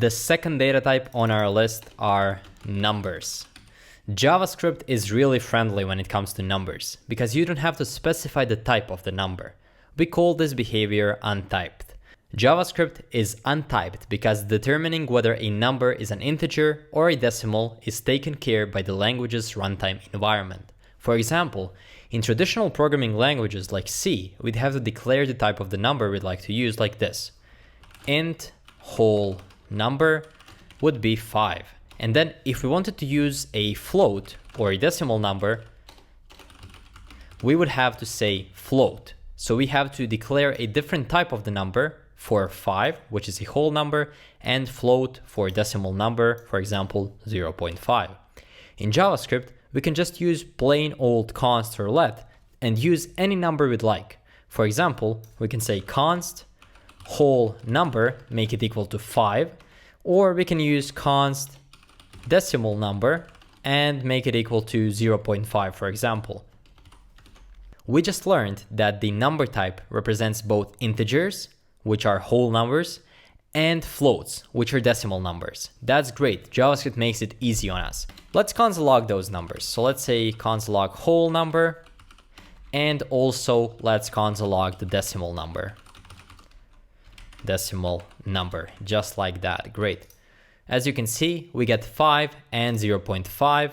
The second data type on our list are numbers. JavaScript is really friendly when it comes to numbers because you don't have to specify the type of the number. We call this behavior untyped. JavaScript is untyped because determining whether a number is an integer or a decimal is taken care by the language's runtime environment. For example, in traditional programming languages like C, we'd have to declare the type of the number we'd like to use like this. Int whole number would be 5. And then if we wanted to use a float or a decimal number, we would have to say float. So we have to declare a different type of the number for 5, which is a whole number, and float for a decimal number, for example, 0.5. In JavaScript, we can just use plain old const or let and use any number we'd like. For example, we can say const whole number, make it equal to 5, or we can use const decimal number and make it equal to 0.5, for example. We just learned that the number type represents both integers, which are whole numbers, and floats, which are decimal numbers. That's great. JavaScript makes it easy on us. Let's console log those numbers. So let's say console log whole number, and also let's console log the decimal number. Decimal number, just like that. Great. As you can see, we get 5 and 0.5.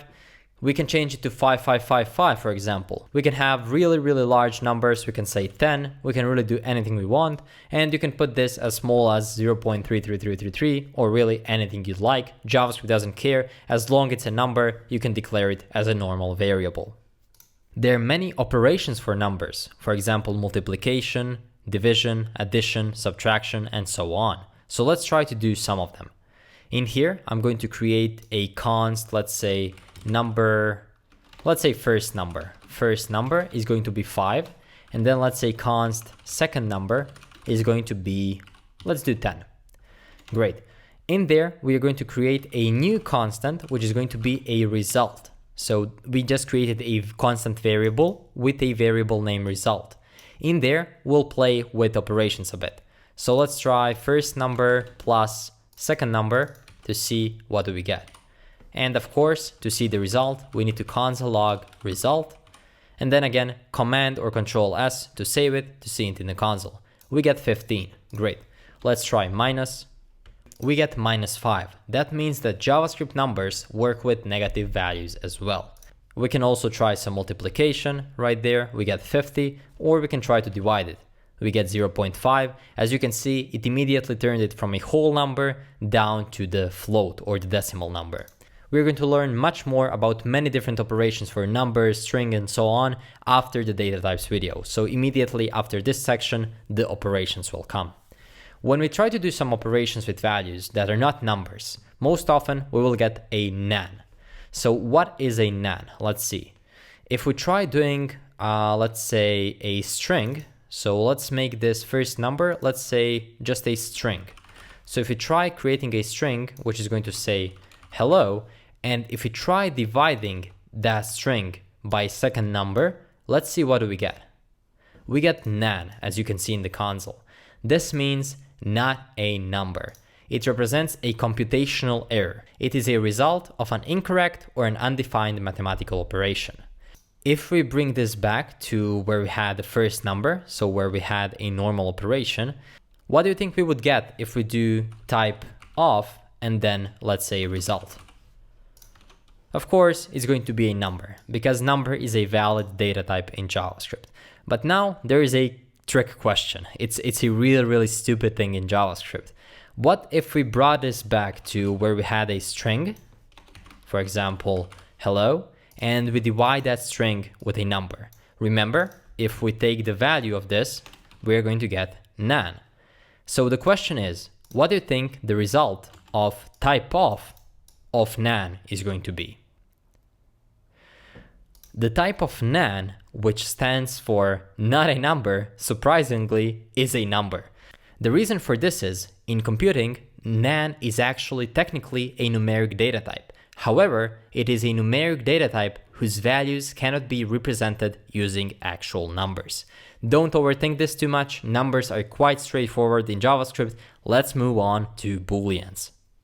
We can change it to 5555, for example. We can have really large numbers. We can say 10. We can really do anything we want. And you can put this as small as 0.33333 or really anything you'd like. JavaScript doesn't care. As long as it's a number, you can declare it as a normal variable. There are many operations for numbers. For example, multiplication, division, addition, subtraction, and so on. So let's try to do some of them. In here, I'm going to create a const, let's say number, let's say first number. First number is going to be 5. And then let's say const second number is going to be, let's do 10. Great. In there, we are going to create a new constant, which is going to be a result. So we just created a constant variable with a variable name result. In there, we'll play with operations a bit. So let's try first number plus second number to see what do we get. And of course, to see the result, we need to console log result. And then again, command or control S to save it, to see it in the console. We get 15. Great. Let's try minus. We get -5. That means that JavaScript numbers work with negative values as well. We can also try some multiplication right there. We get 50, or we can try to divide it. We get 0.5. As you can see, it immediately turned it from a whole number down to the float or the decimal number. We're going to learn much more about many different operations for numbers, string, and so on after the data types video. So immediately after this section, the operations will come. When we try to do some operations with values that are not numbers, most often we will get a nan. So what is a nan? Let's see. If we try doing, let's say a string, so let's make this first number, let's say just a string. So if we try creating a string, which is going to say hello, and if we try dividing that string by second number, let's see what do we get. We get nan, as you can see in the console. This means not a number. It represents a computational error. It is a result of an incorrect or an undefined mathematical operation. If we bring this back to where we had the first number, so where we had a normal operation, what do you think we would get if we do type of and then let's say result? Of course, it's going to be a number because number is a valid data type in JavaScript. But now there is a trick question. It's a really stupid thing in JavaScript. What if we brought this back to where we had a string, for example, hello, and we divide that string with a number? Remember, if we take the value of this, we're going to get nan. So the question is, what do you think the result of type of nan is going to be? The type of nan, which stands for not a number, surprisingly, is a number. The reason for this is, in computing, nan is actually technically a numeric data type. However, it is a numeric data type whose values cannot be represented using actual numbers. Don't overthink this too much. Numbers are quite straightforward in JavaScript. Let's move on to Booleans.